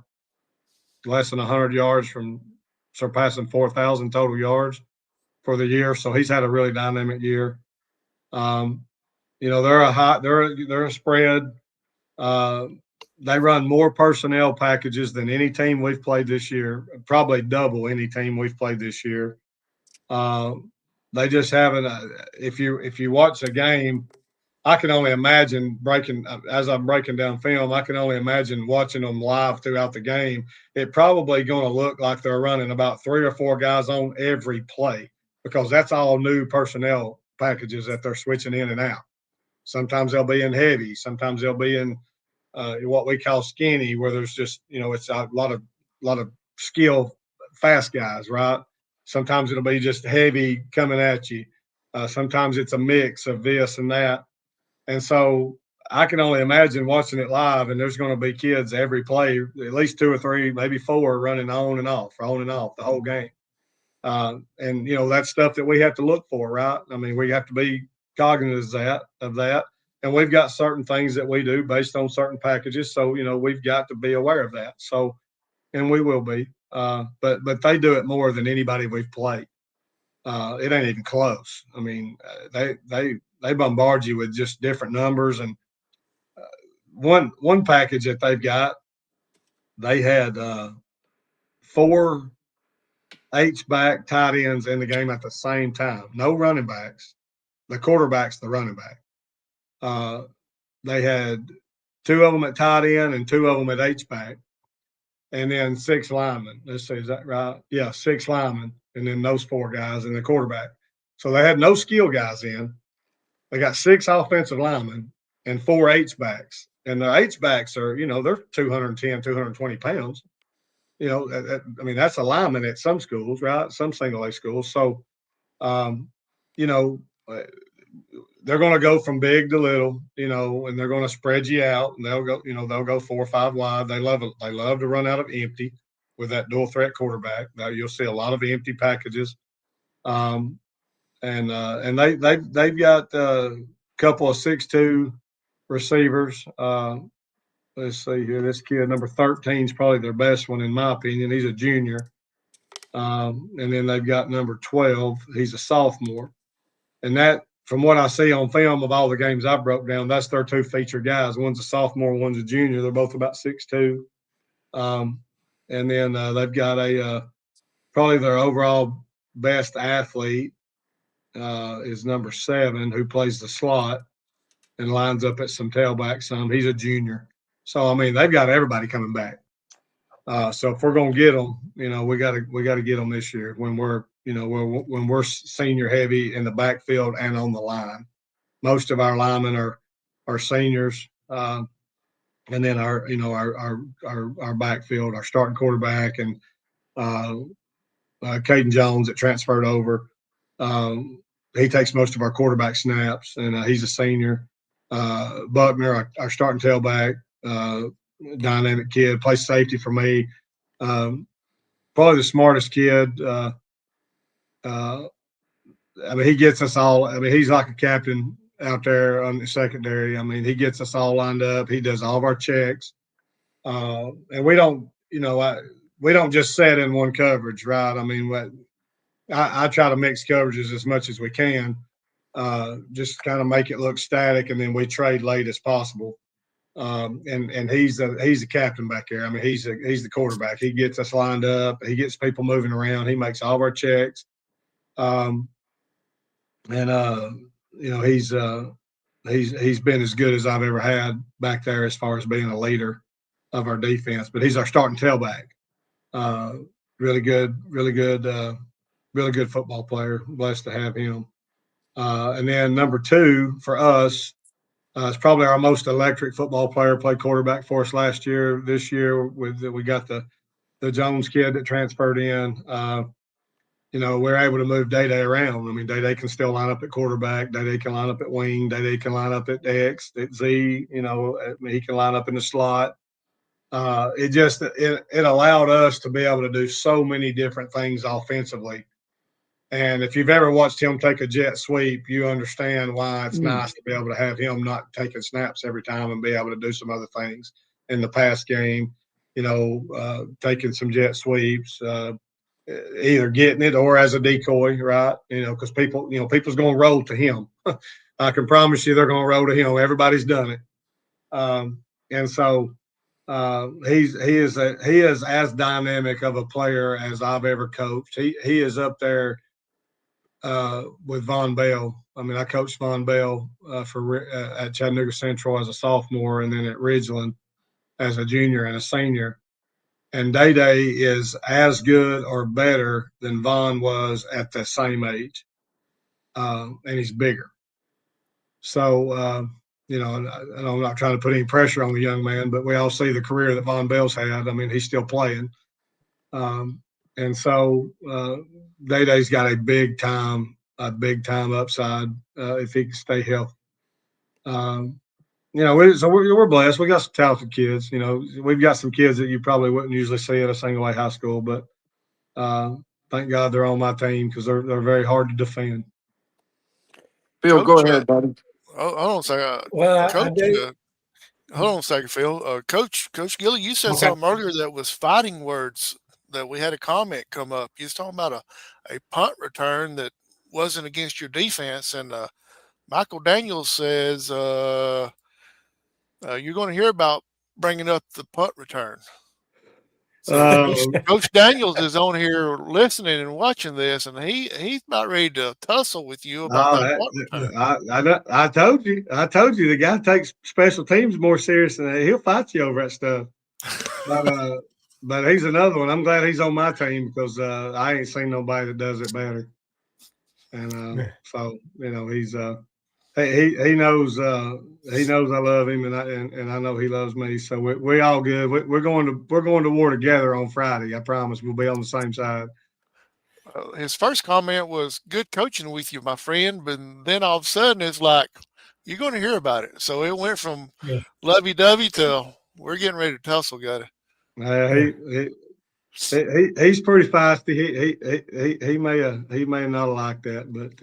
less than 100 yards from surpassing 4,000 total yards for the year. So he's had a really dynamic year. They're a spread. They run more personnel packages than any team we've played this year, probably double any team we've played this year. They just haven't. If you watch a game, I can only imagine as I'm breaking down film. I can only imagine watching them live throughout the game. It probably going to look like they're running about 3 or 4 guys on every play because that's all new personnel packages that they're switching in and out. Sometimes they'll be in heavy. Sometimes they'll be in what we call skinny, where there's just it's a lot of skill, fast guys, right? Sometimes it'll be just heavy coming at you. Sometimes it's a mix of this and that. And so I can only imagine watching it live, and there's going to be kids every play, at least 2 or 3, maybe 4, running on and off the whole game. And that's stuff that we have to look for, right? I mean, we have to be cognizant of that. And we've got certain things that we do based on certain packages. So, we've got to be aware of that. So, and we will be. But they do it more than anybody we've played. It ain't even close. I mean, they bombard you with just different numbers. And one package that they've got, they had 4 H-back tight ends in the game at the same time. No running backs. The quarterback's the running back. They had 2 of them at tight end and 2 of them at H-back. And then 6 linemen. Let's see, is that right? Yeah, 6 linemen. And then those 4 guys and the quarterback. So they had no skill guys in. They got 6 offensive linemen and 4 H-backs. And the H-backs are, they're 210, 220 pounds. I mean, that's a lineman at some schools, right? Some single-A schools. So, they're going to go from big to little, and they're going to spread you out, and they'll go 4 or 5 wide. They love to run out of empty with that dual threat quarterback. Now you'll see a lot of empty packages. And they've got a couple of 6'2" receivers. Let's see here. This kid, number 13, is probably their best one, in my opinion. He's a junior. And then they've got number 12. He's a sophomore. And that, from what I see on film of all the games I broke down, that's their 2 featured guys. One's a sophomore, one's a junior. They're both about 6'2". And then they've got probably their overall best athlete is number 7, who plays the slot and lines up at some tailback some. He's a junior. So, I mean, they've got everybody coming back. So if we're going to get them, we got to get them this year when we're senior heavy in the backfield and on the line. Most of our linemen are seniors, and then our backfield, our starting quarterback, and Caden Jones that transferred over. He takes most of our quarterback snaps, and he's a senior. Buckner, our starting tailback, dynamic kid, plays safety for me. Probably the smartest kid. I mean, he gets us all. I mean, he's like a captain out there on the secondary. I mean, he gets us all lined up. He does all of our checks. And we don't just set in one coverage, right? I mean, I try to mix coverages as much as we can, just kind of make it look static, and then we trade late as possible. And he's the captain back there. I mean, he's the quarterback. He gets us lined up. He gets people moving around. He makes all of our checks. He's been as good as I've ever had back there as far as being a leader of our defense. But he's our starting tailback. Really good football player. Blessed to have him. And then number 2 for us is probably our most electric football player. Played quarterback for us last year. This year we got the Jones kid that transferred in. We're able to move Day-Day around. I mean, Day-Day can still line up at quarterback. Day-Day can line up at wing. Day-Day can line up at X, at Z. He can line up in the slot. It allowed us to be able to do so many different things offensively And if you've ever watched him take a jet sweep, you understand why it's Mm. nice to be able to have him not taking snaps every time and be able to do some other things in the pass game, taking some jet sweeps, either getting it or as a decoy, right? Because people's going to roll to him. I can promise you they're going to roll to him. Everybody's done it. And so he is as dynamic of a player as I've ever coached. He is up there with Von Bell. I mean, I coached Von Bell at Chattanooga Central as a sophomore, and then at Ridgeland as a junior and a senior. And Day Day is as good or better than Von was at the same age, and he's bigger. So, I'm not trying to put any pressure on the young man, but we all see the career that Von Bell's had. I mean, he's still playing. And so Day Day's got a big time upside if he can stay healthy. We're blessed. We got some talented kids. We've got some kids that you probably wouldn't usually see at a single A high school, but thank God they're on my team because they're very hard to defend. Phil, go Coach, ahead, buddy. hold on a second. Well, I Coach, do. hold on a second, Phil. Coach Gilley, you said Okay. something earlier that was fighting words that we had a comment come up. You was talking about a punt return that wasn't against your defense, and Michael Daniels says you're going to hear about bringing up the punt return. So Coach Daniels is on here listening and watching this, and he's about ready to tussle with you about that punt return. I told you the guy takes special teams more serious than he'll fight you over that stuff. But he's another one. I'm glad he's on my team because I ain't seen nobody that does it better. And so he's he knows I love him and I know he loves me. So we all good. We're going to war together on Friday. I promise we'll be on the same side. His first comment was good coaching with you, my friend, but then all of a sudden it's like you're going to hear about it. So it went from lovey-dovey to we're getting ready to tussle, got it. He's pretty feisty. He may not like that, but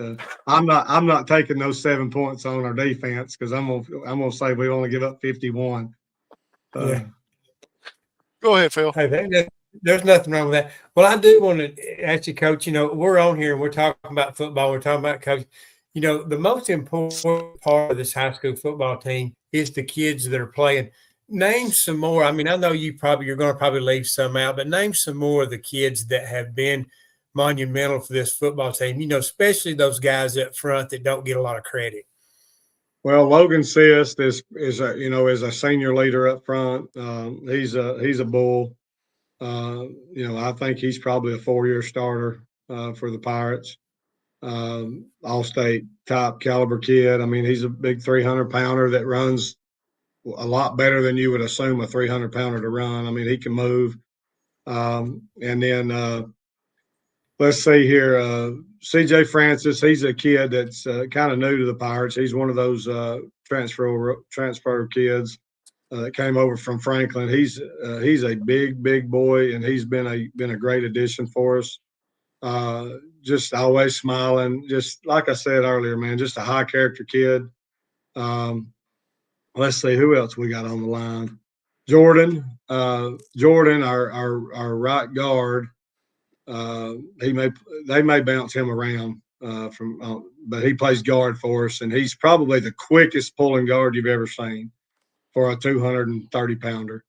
I'm not taking those 7 points on our defense because I'm gonna say we only give up 51. Go ahead, Phil. Hey, there's nothing wrong with that. Well, I do want to ask you, Coach. We're on here and we're talking about football. We're talking about coaching. The most important part of this high school football team is the kids that are playing. Name some more. I mean, I know you're going to leave some out, but name some more of the kids that have been monumental for this football team. Especially those guys up front that don't get a lot of credit. Well, Logan Sist is a senior leader up front. He's a bull. I think he's probably a 4-year starter for the Pirates. All-state top caliber kid. I mean, he's a big 300-pounder that runs a lot better than you would assume a 300-pounder to run. I mean, he can move. And then let's see here, CJ Francis. He's a kid that's kind of new to the Pirates. He's one of those transfer kids that came over from Franklin. He's a big boy, and he's been a great addition for us. Just always smiling, just like I said earlier, man, just a high character kid. Let's see who else we got on the line. Jordan, our right guard. They may bounce him around but he plays guard for us, and he's probably the quickest pulling guard you've ever seen for a 230-pounder.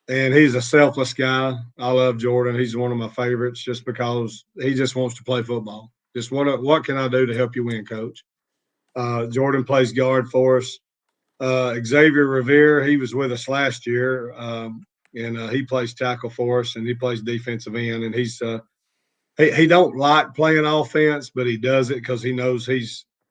And he's a selfless guy. I love Jordan. He's one of my favorites just because he just wants to play football. Just what can I do to help you win, Coach? Jordan plays guard for us. Xavier Revere, he was with us last year, and he plays tackle for us, and he plays defensive end. And he don't like playing offense, but he does it because he knows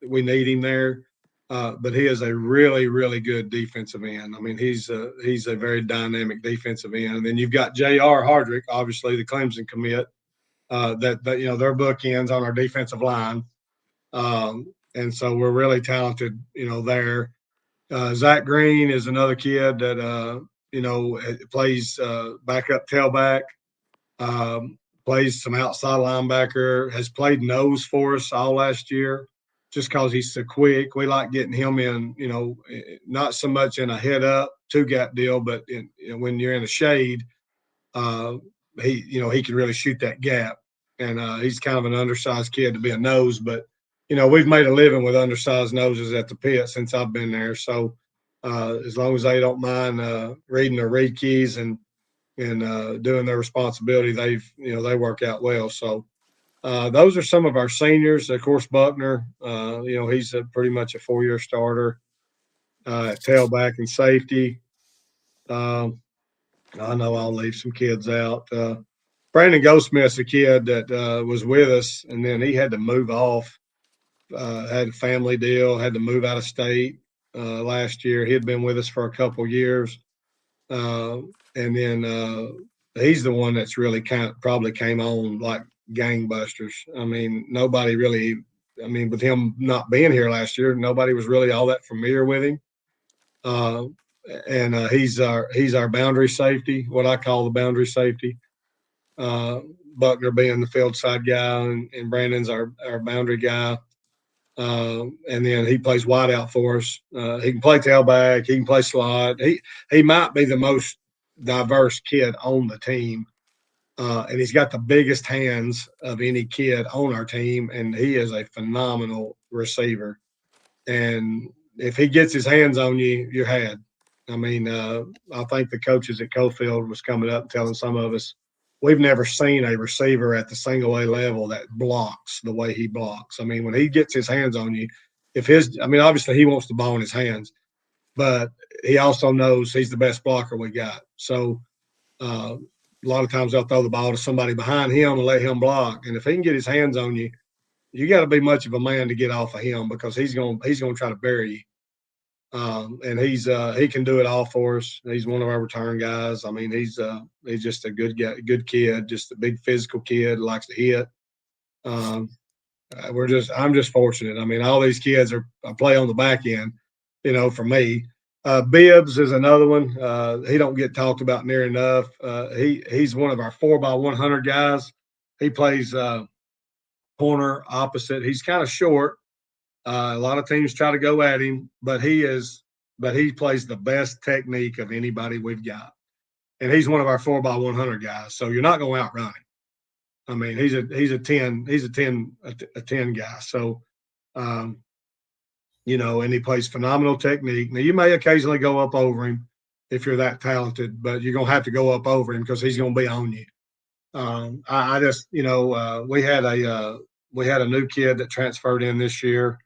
we need him there. But he is a really, really good defensive end. I mean, he's a very dynamic defensive end. And then you've got J.R. Hardrick, obviously the Clemson commit, that they're bookends on our defensive line. And so we're really talented, there. Zach Green is another kid that, plays backup tailback. plays some outside linebacker, has played nose for us all last year just because he's so quick. We like getting him in, not so much in a head up, two gap deal, but when you're in a shade, he can really shoot that gap. And he's kind of an undersized kid to be a nose, but we've made a living with undersized noses at the pit since I've been there. So as long as they don't mind reading their read keys and doing their responsibility, they work out well. So those are some of our seniors. Of course, Buckner, he's pretty much a 4-year starter at tailback and safety. I know I'll leave some kids out. Brandon Goldsmith's a kid that was with us, and then he had to move off, had a family deal, had to move out of state last year. He had been with us for a couple years. And then he's the one that's really probably came on like gangbusters. I mean, nobody really, with him not being here last year, nobody was really all that familiar with him. And he's our boundary safety, what I call the boundary safety. Buckner being the field side guy, and Brandon's our boundary guy. And then he plays wide out for us. He can play tailback. He can play slot. He might be the most diverse kid on the team. And he's got the biggest hands of any kid on our team. And he is a phenomenal receiver. And if he gets his hands on you, you're had. I think the coaches at Cofield was coming up and telling some of us, we've never seen a receiver at the single A level that blocks the way he blocks. When he gets his hands on you, obviously he wants the ball in his hands, but he also knows he's the best blocker we got. So a lot of times they'll throw the ball to somebody behind him and let him block. And if he can get his hands on you, you got to be much of a man to get off of him because he's going to try to bury you. And he can do it all for us. He's one of our return guys. He's just a good guy, good kid, just a big physical kid, likes to hit. I'm just fortunate. All these kids I play on the back end, for me. Bibbs is another one. He don't get talked about near enough. He's one of our 4x100 guys. He plays corner opposite. He's kind of short. A lot of teams try to go at him, but he plays the best technique of anybody we've got. And he's one of our 4x100 guys. So you're not going to outrun him. He's a 10 guy. So, and he plays phenomenal technique. Now you may occasionally go up over him if you're that talented, but you're going to have to go up over him because he's going to be on you. We had a new kid that transferred in this year.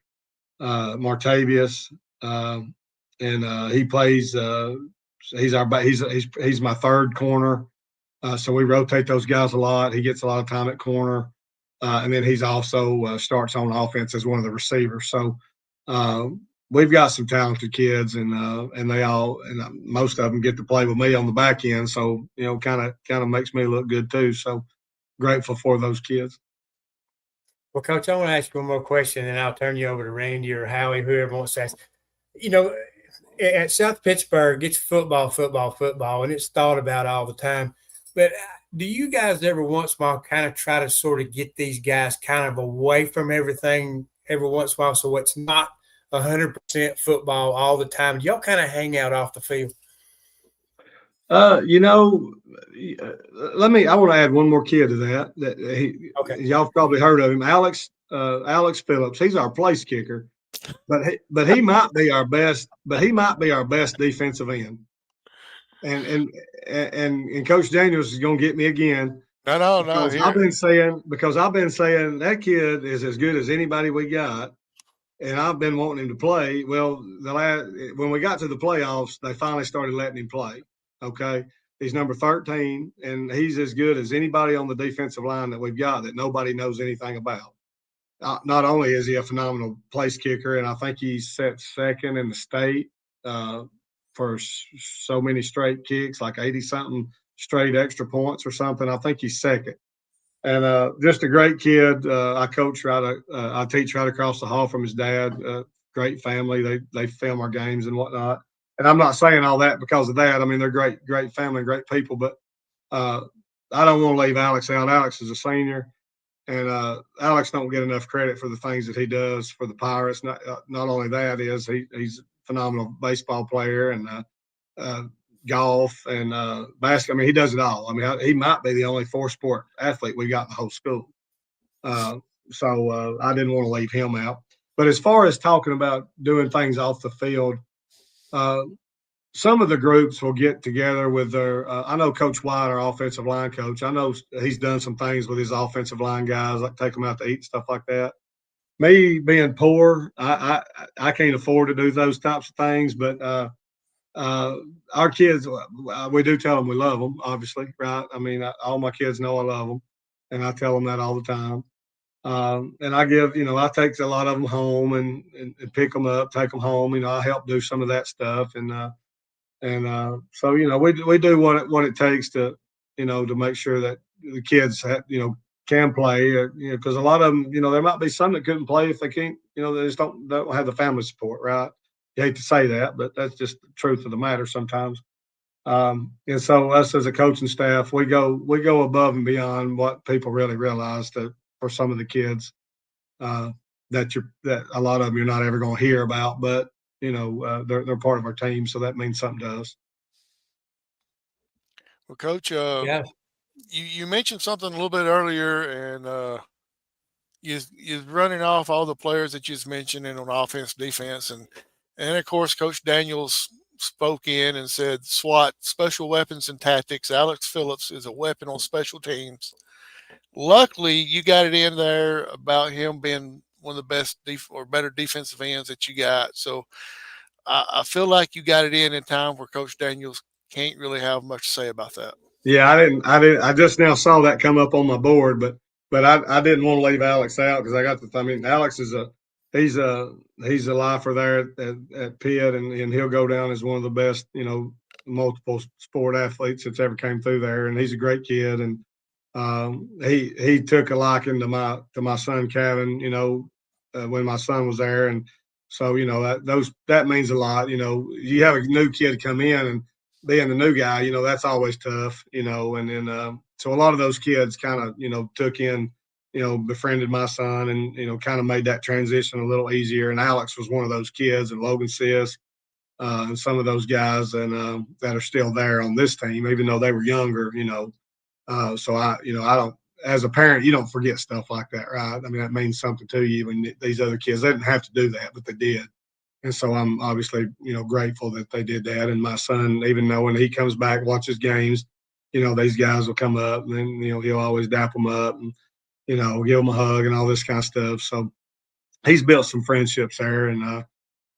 Martavius, and he plays. He's my third corner, so we rotate those guys a lot. He gets a lot of time at corner, and then he's also starts on offense as one of the receivers. So we've got some talented kids, and most of them get to play with me on the back end. So kind of makes me look good too. So grateful for those kids. Well, Coach, I want to ask you one more question, and I'll turn you over to Randy or Howie, whoever wants to ask. At South Pittsburg, it's football, and it's thought about all the time. But do you guys ever once in a while kind of try to sort of get these guys kind of away from everything every once in a while so it's not 100% football all the time? Do y'all kind of hang out off the field? I want to add one more kid to that. Okay. Y'all probably heard of him, Alex Phillips. He's our place kicker, but he might be our best. But he might be our best defensive end. And Coach Daniels is going to get me again. No. I've been saying that kid is as good as anybody we got. And I've been wanting him to play. Well, when we got to the playoffs, they finally started letting him play. Okay. He's number 13, and he's as good as anybody on the defensive line that we've got that nobody knows anything about. Not only is he a phenomenal place kicker, and I think he's set second in the state for so many straight kicks, like 80-something straight extra points or something. I think he's second. And just a great kid. I teach right across the hall from his dad. Great family. They film our games and whatnot. And I'm not saying all that because of that. They're great family, great people. But I don't want to leave Alex out. Alex is a senior, and Alex don't get enough credit for the things that he does for the Pirates. Not only that is he's a phenomenal baseball player and golf and basketball. I mean, he does it all. I mean, he might be the only four-sport athlete we got in the whole school. So I didn't want to leave him out. But as far as talking about doing things off the field, some of the groups will get together with their I know Coach White, our offensive line coach, I know he's done some things with his offensive line guys, like take them out to eat, stuff like that. Me being poor, I can't afford to do those types of things, but our kids, we do tell them we love them, obviously, right? I mean, all my kids know I love them, and I tell them that all the time. And I I take a lot of them home and pick them up, take them home. I help do some of that stuff, so we do what it takes to to make sure that the kids can play. Because a lot of them, there might be some that couldn't play if they can't. They just don't have the family support, right? You hate to say that, but that's just the truth of the matter sometimes. And so us as a coaching staff, we go above and beyond what people really realize for some of the kids that a lot of them you're not ever going to hear about, but they're part of our team, so that means something to us. Well, Coach, Yeah. you mentioned something a little bit earlier, and you're running off all the players that you just mentioned and on offense, defense, and of course, Coach Daniels spoke in and said SWAT, special weapons and tactics. Alex Phillips is a weapon on special teams. Luckily, you got it in there about him being one of the best or better defensive ends that you got. So I feel like you got it in time where Coach Daniels can't really have much to say about that. Yeah, I just now saw that come up on my board, but I didn't want to leave Alex out because I mean, Alex is he's a lifer there at Pitt, and he'll go down as one of the best, multiple sport athletes that's ever came through there, and he's a great kid, and he took a liking to my son Kevin, when my son was there, and so that means a lot. You have a new kid come in and being the new guy, that's always tough, and then so a lot of those kids kind of, took in, befriended my son and, kind of made that transition a little easier. And Alex was one of those kids, and Logan Sis, and some of those guys and that are still there on this team, even though they were younger, so I don't, as a parent, you don't forget stuff like that, right? I mean, that means something to you. When these other kids, they didn't have to do that, but they did. And so I'm obviously, grateful that they did that. And my son, even though when he comes back, watches games, these guys will come up and then, he'll always dap them up and, give them a hug and all this kind of stuff. So he's built some friendships there and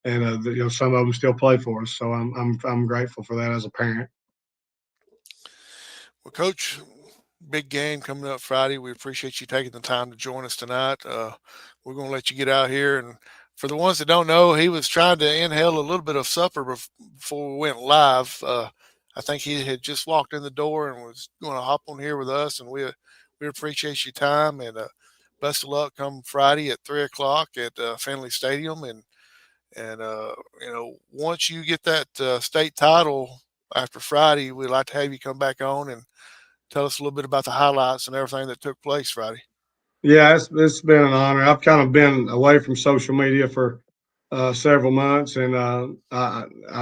some of them still play for us. So I'm grateful for that as a parent. Well, Coach, big game coming up Friday. We appreciate you taking the time to join us tonight. We're going to let you get out here. And for the ones that don't know, he was trying to inhale a little bit of supper before we went live. I think he had just walked in the door and was going to hop on here with us. And we appreciate your time and best of luck come Friday at 3:00 at Finley Stadium. And once you get that state title after Friday, we'd like to have you come back on and tell us a little bit about the highlights and everything that took place Friday. Yeah, it's been an honor. I've kind of been away from social media for several months, and I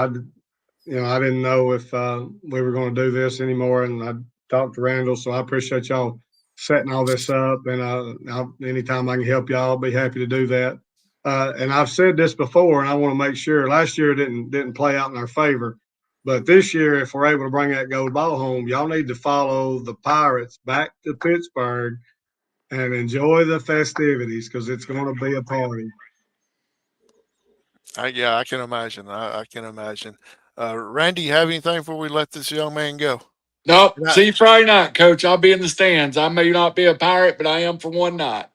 didn't know if we were going to do this anymore. And I talked to Randall, so I appreciate y'all setting all this up. And anytime I can help y'all, I'll be happy to do that. And I've said this before, and I want to make sure. Last year didn't play out in our favor, but this year, if we're able to bring that gold ball home, y'all need to follow the Pirates back to Pittsburgh and enjoy the festivities because it's going to be a party. Yeah, I can imagine. I can imagine. Randy, you have anything before we let this young man go? Nope. See you Friday night, Coach. I'll be in the stands. I may not be a Pirate, but I am for one night.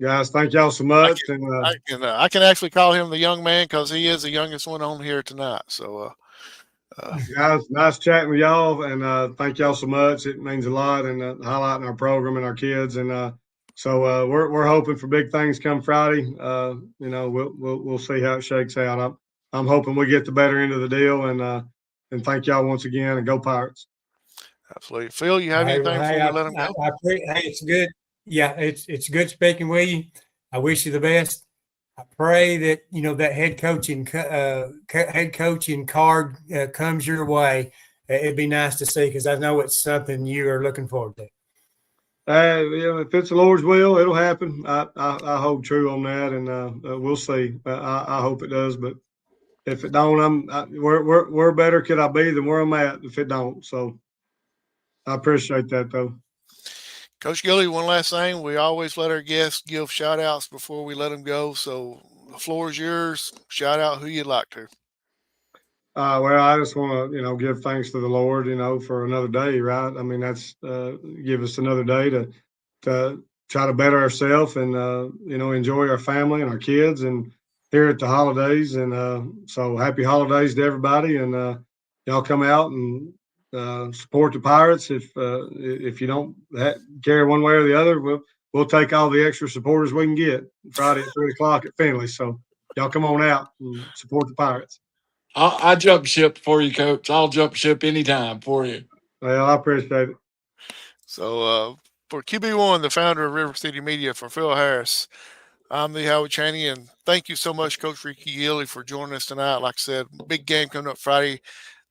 Guys, thank y'all so much. I can actually call him the young man because he is the youngest one on here tonight. So, guys, nice chatting with y'all, and thank y'all so much. It means a lot, and highlighting our program and our kids, and so we're hoping for big things come Friday. We'll see how it shakes out. I'm hoping we get the better end of the deal, and thank y'all once again, and go Pirates. Absolutely. Phil, you have anything before we let them go? It's good. Yeah, it's good speaking with you. I wish you the best. I pray that that head coaching card comes your way. It'd be nice to see because I know it's something you are looking forward to. If it's the Lord's will, it'll happen. I hold true on that, and we'll see. I hope it does, but if it don't, where better could I be than where I'm at if it don't? So I appreciate that though. Coach Gilley, one last thing. We always let our guests give shout outs before we let them go. So the floor is yours. Shout out who you'd like to. Well, I just want to, give thanks to the Lord, for another day, right? I mean, that's give us another day to try to better ourselves and enjoy our family and our kids and here at the holidays. And so happy holidays to everybody, and y'all come out and support the Pirates. If you don't care one way or the other, we'll take all the extra supporters we can get Friday at 3:00 at Finley. So y'all come on out and support the Pirates. I jump ship for you, Coach. I'll jump ship anytime for you. Well, I appreciate it. So for QB1, the founder of River City Media, for Phil Harris, I'm the Howard Chaney, and thank you so much, Coach Rickey Gilley, for joining us tonight. Like I said, big game coming up Friday,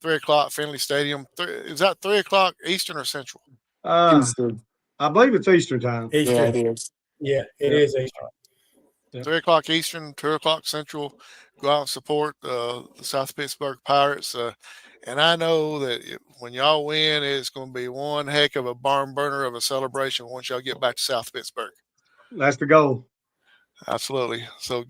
3:00, Finley Stadium. Is that 3:00 Eastern or Central? Eastern. I believe it's Eastern time. Eastern. Yeah, it is. Yeah, it is Eastern. 3:00 Eastern, 2:00 Central. Go out and support the South Pittsburg Pirates. And I know that when y'all win, it's going to be one heck of a barn burner of a celebration once y'all get back to South Pittsburg. That's the goal. Absolutely. So